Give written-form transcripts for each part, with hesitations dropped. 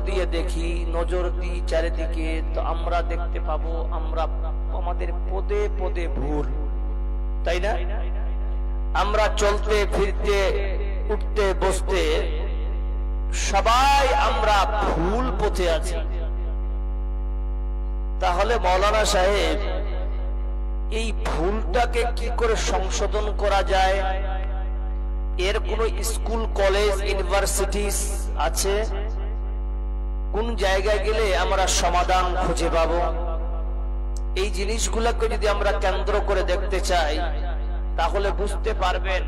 দিয়ে দেখি, নজর দিই চারিদিকে, তো আমরা দেখতে পাবো আমাদের পদে পদে ভুল, তাই না? আমরা চলতে ফিরতে উঠতে বসতে সবাই আমরা ভুল পথে আছি। তাহলে মাওলানা সাহেব, এই ভুলটাকে কি করে সংশোধন করা যায়? এর কোন স্কুল, কলেজ, ইউনিভার্সিটি আছে? কোন জায়গায় গেলে আমরা সমাধান খুঁজে পাবো? এই জিনিসগুলোকে যদি আমরা কেন্দ্র করে দেখতে চাই, তাহলে বুঝতে পারবেন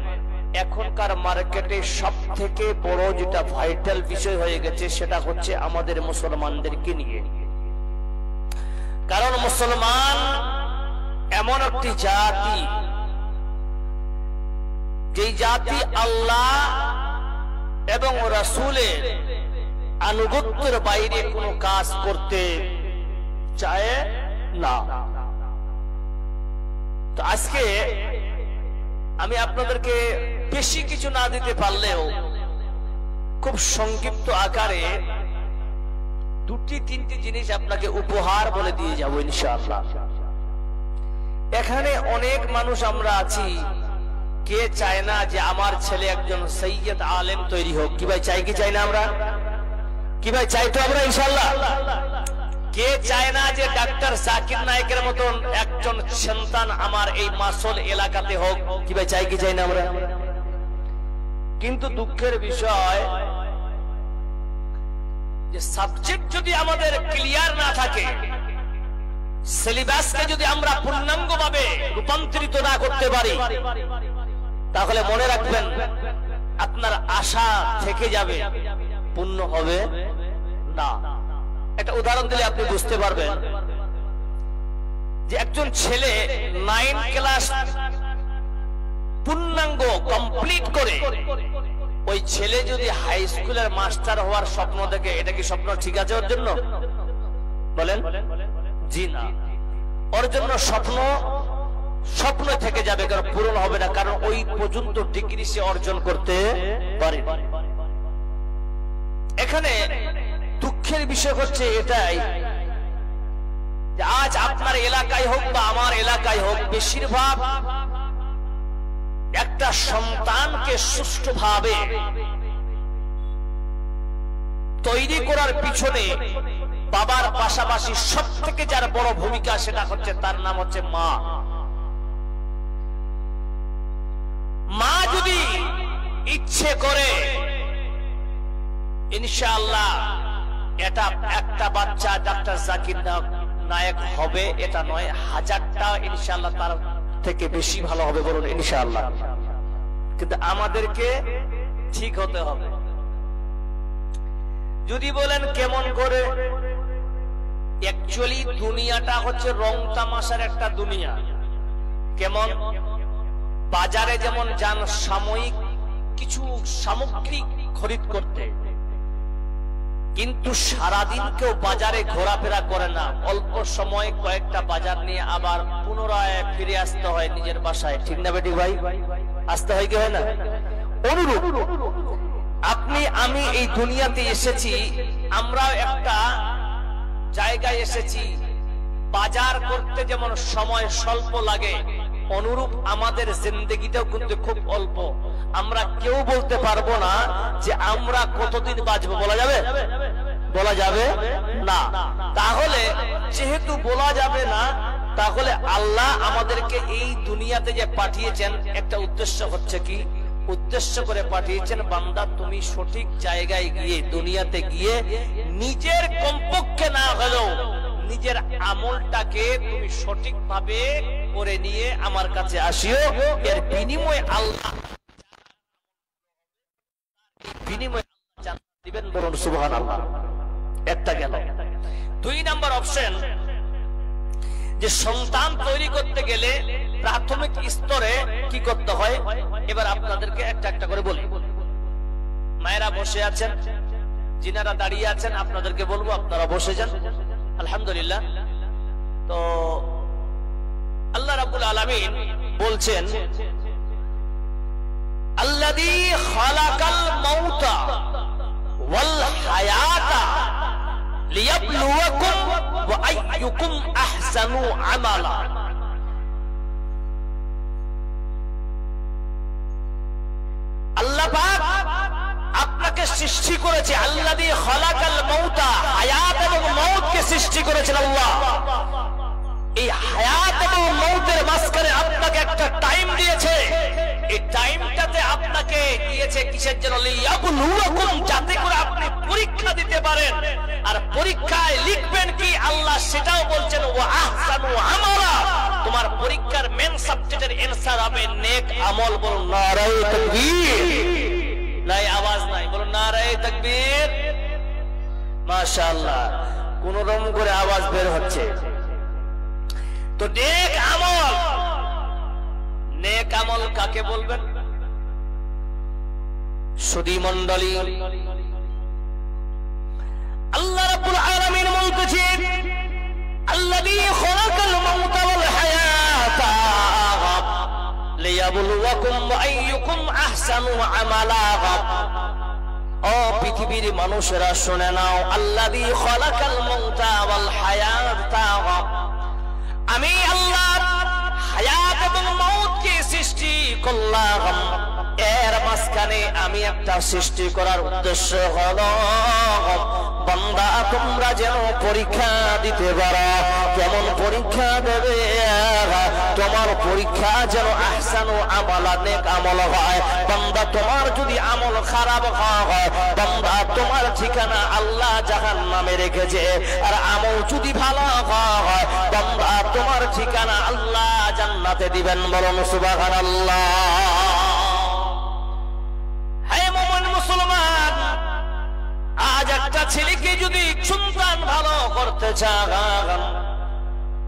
এখনকার মার্কেটে সব থেকে বড় যেটা ভাইটাল বিষয় হয়ে গেছে সেটা হচ্ছে আমাদের মুসলমানদেরকে নিয়ে। কারণ মুসলমান এমন একটি জাতি, যেই জাতি আল্লাহ এবং রাসূলের আনুগত্যের বাইরে কোনো কাজ করতে চায় না। তো আজকে আমি আপনাদেরকে বেশি কিছু না দিতে পারলেও খুব সংক্ষিপ্ত আকারে দুটি তিনটি জিনিস আপনাকে উপহার বলে দিয়ে যাব ইনশাআল্লাহ। এখানে অনেক মানুষ আমরা আছি, কে চায় না যে আমার ছেলে একজন সৈয়দ আলেম তৈরি হোক? কি ভাই চাই কি চাই না আমরা? কি ভাই চাই তো আমরা ইনশাআল্লাহ? কে চায় না যে ডাক্তার জাকির নায়েকের মতন একজন সন্তান আমার এই মাসল এলাকাতে হোক? কি ভাই চাই কি চাই না আমরা? কিন্তু দুঃখের বিষয় যে সাবজেক্ট যদি আমাদের ক্লিয়ার না থাকে, সিলেবাসকে যদি আমরা পূর্ণাঙ্গভাবে রূপান্তরিত না করতে পারি, তাহলে মনে রাখবেন আপনার আশা থেকে যাবে, পূর্ণ হবে না। একটা উদাহরণ দিলে আপনি বুঝতে পারবেন যে একজন ছেলে 9 ক্লাস পূর্ণাঙ্গ কমপ্লিট করে ওই ছেলে যদি হাই স্কুলের মাস্টার হওয়ার স্বপ্ন দেখে, এটা কি স্বপ্ন ঠিক আছে ওর জন্য? বলেন জি না। ওর জন্য স্বপ্ন থেকে যাবে, কারণ পূরণ হবে না, কারণ ওই পর্যন্ত ডিগ্রি সে অর্জন করতে পারে। এখানে দুঃখের বিষয় হচ্ছে এটাই যে আজ আপনার এলাকায় হোক বা আমার এলাকায় হোক, বেশিরভাগ একটা সন্তানকে সুষ্ঠুভাবে তৈরি করার পিছনে বাবার পাশাপাশি সব থেকে যার বড় ভূমিকা, সেটা হচ্ছে তার নাম হচ্ছে মা। মা যদি ইচ্ছে করে ইনশাআল্লাহ এটা একটা বাচ্চা ডাক্তার জাকির নায়েক হবে, এটা নয়, 1000টা ইনশাআল্লাহ তার থেকে বেশি ভালো হবে, বলুন ইনশাআল্লাহ। কিন্তু আমাদেরকে ঠিক হতে হবে। যদি বলেন কেমন করে, অ্যাকচুয়ালি দুনিয়াটা হচ্ছে রং তামাশার একটা দুনিয়া। কেমন? বাজারে যেমন যান সাময়িক কিছু সামগ্রী খরিদ করতে, কিন্তু সারাদিন কেউ বাজারে ঘোরাফেরা করে না, অল্প সময় কয়েকটা বাজার নিয়ে আবার পুনরায় ফিরে আসতে হয় নিজের বাসায়, ঠিক না বেটি ভাই? আসতে হয় কি হয় না? অনুরূপ আপনি আমি এই দুনিয়াতে এসেছি, আমরা একটা জায়গায় এসেছি, বাজার করতে যেমন সময় স্বল্প লাগে, অনুরূপ আমাদের জিন্দেগিটাও কিন্তু খুব অল্প। আমরা কেউ বলতে পারবো না যে আমরা কতদিন বাঁচবো, বলা যাবে? বলা যাবে না। তাহলে যেহেতু বলা যাবে না, তাহলে আল্লাহ আমাদেরকে এই দুনিয়াতে যে পাঠিয়েছেন, একটা উদ্দেশ্য হচ্ছে কি? উদ্দেশ্য করে পাঠিয়েছেন, বান্দা তুমি সঠিক জায়গায় গিয়ে, দুনিয়াতে গিয়ে নিজের কমপক্ষে না হলেও নিজের আমলটাকে তুমি সঠিকভাবে করে নিয়ে আমার কাছে আসিও। এর বিনিময়ে আল্লাহ দিবেন, বলুন সুবহানাল্লাহ। একটা গেল। 2 নাম্বার অপশন, যে সন্তান তৈরি করতে গেলে প্রাথমিক স্তরে কি করতে হয়, এবার আপনাদেরকে একটা একটা করে বলি। মায়েরা বসে আছেন, যিনারা দাঁড়িয়ে আছেন আপনাদেরকে বলবো আপনারা বসে যান। আলহামদুলিল্লাহ। তো আল্লাহ রাব্বুল আলামিন বলছেন, আল্লাযী খালাকাল মাউতা ওয়াল হায়াতা লিয়াবলুয়াকুম ওয়া আইয়ুকুম আহসানু আমালা। আল্লাহ পাক আপনাকে সৃষ্টি করেছে, আল্লাযী খালাকাল মাউতা, হায়াত এবং মউতকে সৃষ্টি করেছেন আল্লাহ। এই হায়াত এবং মউতের মাঝখানে আপনাকে একটা টাইম দিয়েছে। এই টাইমটাতে আপনাকে দিয়েছে কিসের জন্য? লিয়াবলুয়াকুম, যাতে করে আপনি পরীক্ষা দিতে পারেন। আর পরীক্ষায় লিখবেন কি আল্লাহ সেটাও বলছেন, ওয়া আহসানু আমালা। তোমার পরীক্ষার মেন সাবজেক্টের অ্যানসার হবে নেক আমল। বলুন নারায়ে তাকবীর। নাই আওয়াজ নাই, বলুন নারায়ে তাকবীর। মাশাআল্লাহ, কোন রকম করে আওয়াজ বের হচ্ছে। তো নেক আমল, নেক আমল কাকে বলবেন? সুধী মণ্ডলী, আল্লাহ রাব্বুল আলামিন বলতেছেন, আল্লাযী খালাকাল মাউতা ওয়াল হায়াতা লিয়াবলুয়াকুম আইয়ুকুম আহসানু আমালা। ও পৃথিবীর মানুষেরা শুনে নাও, আল্লাযী খালাকাল মাউতা ওয়াল হায়াতা, আমি আল্লাহ হায়াত এবং মউতকে সৃষ্টি করলাম। এর মাঝখানে আমি একটা সৃষ্টি করার উদ্দেশ্য হলো বান্দা তোমরা যেন পরীক্ষা দিতে পারো। কেমন পরীক্ষা দেবে? তোমার পরীক্ষা যেন আহসানু আমালা, নেক আমল হয়। বান্দা তোমার যদি আমল খারাপ হয়, বান্দা তোমার ঠিকানা আল্লাহ জাহান্নামে রেখেছে। আর আমল যদি ভালো হয়, বান্দা তোমার ঠিকানা আল্লাহ জান্নাতে দিবেন। বলুন সুবহানাল্লাহ। হে মুমিন মুসলমান, আজ একটা ছেলেকে যদি সন্তান ভালো করতে চান,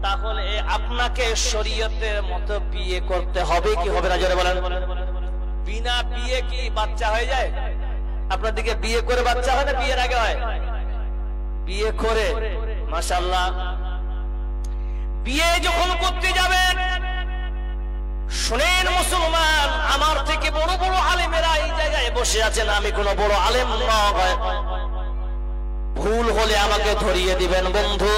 তাহলে আপনাকে শরীয়তের মতো বিয়ে করতে হবে কি হবে না? জোরে বলেন। বিনা বিয়ে কি বাচ্চা হয়ে যায়? আপনার দিকে বিয়ে করে বাচ্চা হয় না বিয়ের আগে হয়? বিয়ে করে, মাশাআল্লাহ। বিয়ে যখন করতে যাবেন, শুনেন মুসলমান, আমার থেকে বড় বড় আলেমেরা এই জায়গায় বসে আছেন, আমি কোন বড় আলেম নয়, ভুল হলে আমাকে ধরিয়ে দিবেন বন্ধু।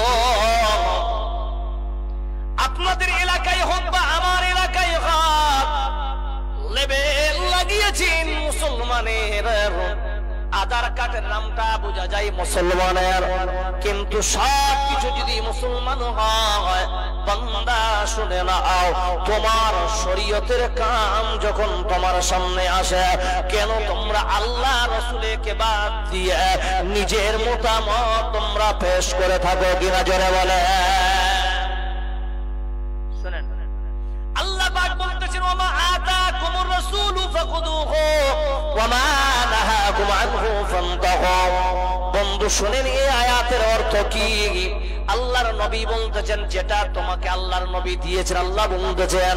আপনাদের এলাকায় হোক বা আমার এলাকায় হোক, লেবেল লাগিয়েছেন মুসলমানের, আধার কার্ডের নামটা বোঝা যায় মুসলমানের, কিন্তু সব কিছু যদি মুসলমান হয়, বান্দা শুনে নাও, তোমার শরীয়তের কাম যখন তোমার সামনে আসে, কেন তোমরা আল্লাহ রাসূলকে বাদ দিয়ে নিজের মতামত তোমরা পেশ করে থাকো কিনা? জোরে বলে। শুনেন, আল্লাহ পাক বলতেছেন, ওয়া মা আতাকুমুর রাসূলু ফাখুযুহু ওয়া মা নাহাকুম আনহু ফান্তাহু। বন্ধু শুনেন, এই আয়াতের অর্থ কি? আল্লাহর নবী বলতেছেন, যেটা তোমাকে আল্লাহর নবী দিয়েছেন, আল্লাহ বলতেছেন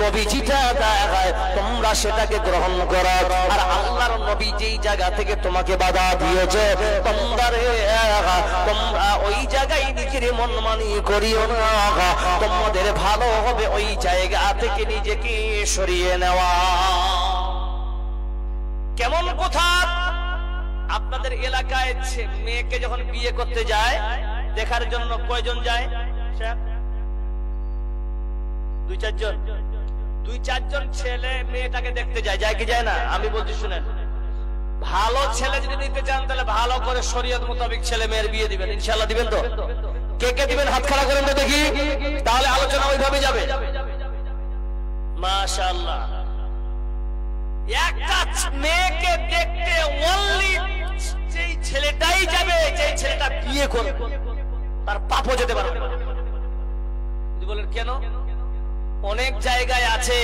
নবী যেটা দেয় তোমরা সেটাকে গ্রহণ করো। আর আল্লাহর নবী যেই জায়গা থেকে তোমাকে বাধা দিয়েছে, তোমরা ওই জায়গায় নিজের মনমানি করিও না। তোমাদের ভালো হবে ওই জায়গা থেকে নিজেকে সরিয়ে নেওয়া। কেমন কথা? আপনাদের এলাকায় মেয়েকে যখন বিয়ে করতে যায়, দেখার জন্য কয়জন যায়? দুই চারজন ছেলে মেয়েটাকে দেখতে যায়, যায় কি যায় না? আমি বলছি শুনেন, ভালো ছেলে যদি নিতে চান তাহলে ভালো করে শরীয়ত মোতাবেক ছেলে মেয়ের বিয়ে দিবেন। ইনশাআল্লাহ দিবেন তো? কে কে দিবেন হাত খাড়া করেন তো দেখি, তাহলে আলোচনা ওইভাবে যাবে। মাশাআল্লাহ। একটা মেয়েকে দেখতে অনলি যেই ছেলেটাই যাবে, যেই ছেলেটা বিয়ে করবে, তার পাপও যেতে পারবে। বলেন কেন? অনেক জায়গায় আছে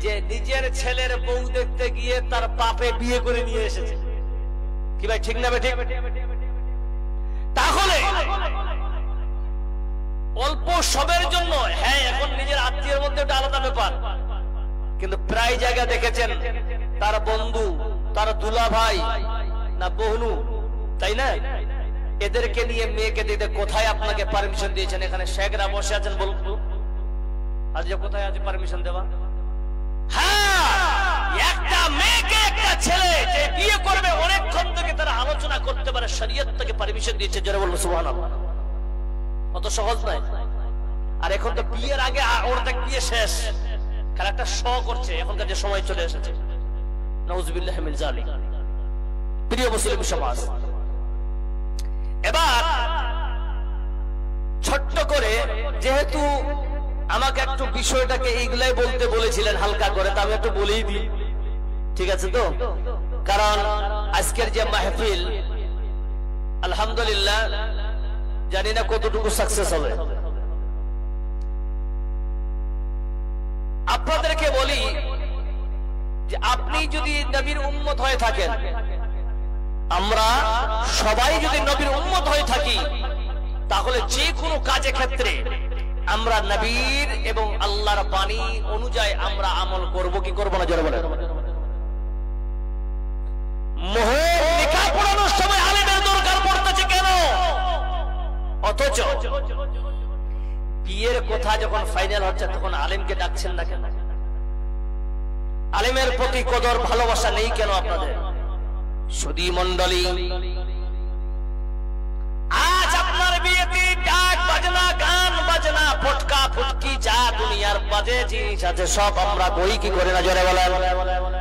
যে নিজের ছেলের বউ দেখতে গিয়ে তার পাপে বিয়ে করে নিয়ে এসেছে। কি ভাই ঠিক না? ঠিক। তাহলে অল্প সবের জন্য, হ্যাঁ এখন নিজের আত্মীয়ের মধ্যে একটা আলাদা ব্যাপার, কিন্তু প্রায় জায়গা দেখেছেন তার বন্ধু, তার দুলা ভাই না বহনু, তাই না, এদেরকে নিয়ে মেয়েকে দিতে কোথায় আপনাকে পারমিশন দিয়েছেন? এখানে শেখরা বসে আছেন, বলুন আজ কোথায় আছে পারমিশন দেওয়া? হ্যাঁ, একটা মেয়েকে একটা ছেলে যে বিয়ে করবে অনেকক্ষণ থেকে তারা আলোচনা করতে পারে, শরীয়ত থেকে পারমিশন দিয়েছে, যারা বলবো সুবহানাল্লাহ। অত সহজ নয়। আর এখন তো বিয়ের আগে ওর দেখ বিয়ে শেষ, খালি একটা শ করছে, এখনকার যে সময় চলে এসেছে। নাউযুবিল্লাহি মিন যালিক। প্রিয় মুসলিম সমাজ, এবার ছোট্ট করে, যেহেতু আমাকে একটু বিষয়টাকে এইগুলাই বলতে বলেছিলেন হালকা করে, তা আমি একটু বলেই দিই, ঠিক আছে তো? কারণ আজকের যে মাহফিল, আলহামদুলিল্লাহ, জানি না কতটুকু সাকসেস হবে। আপনাদেরকে বলি যে আপনি যদি নবীর উম্মত হয়ে থাকেন, আমরা সবাই যদি নবীর উম্মত হয়ে থাকি, তাহলে যে কোনো কাজে ক্ষেত্রে আমরা নবীর এবং আল্লাহর বাণী অনুযায়ী আমরা আমল করব কি করব না, জোরে বলেন। মোহর নিকাহ পড়ানোর সময় আলেমের দরকার পড়তেছে কেন? অথচ বিয়ের কথা যখন ফাইনাল হচ্ছে তখন আলেমকে ডাকছেন না কেন? আলেমের প্রতি কদর ভালোবাসা নেই কেন আপনাদের? সুধী মণ্ডলী, আজ আপনার বিয়েতে ডাক বাজনা, গান বাজনা, ফটকা ফুটকি, যা দুনিয়ার বাজে জিনিস আছে সব আমরা বই কি করে না, জোরে বলেন।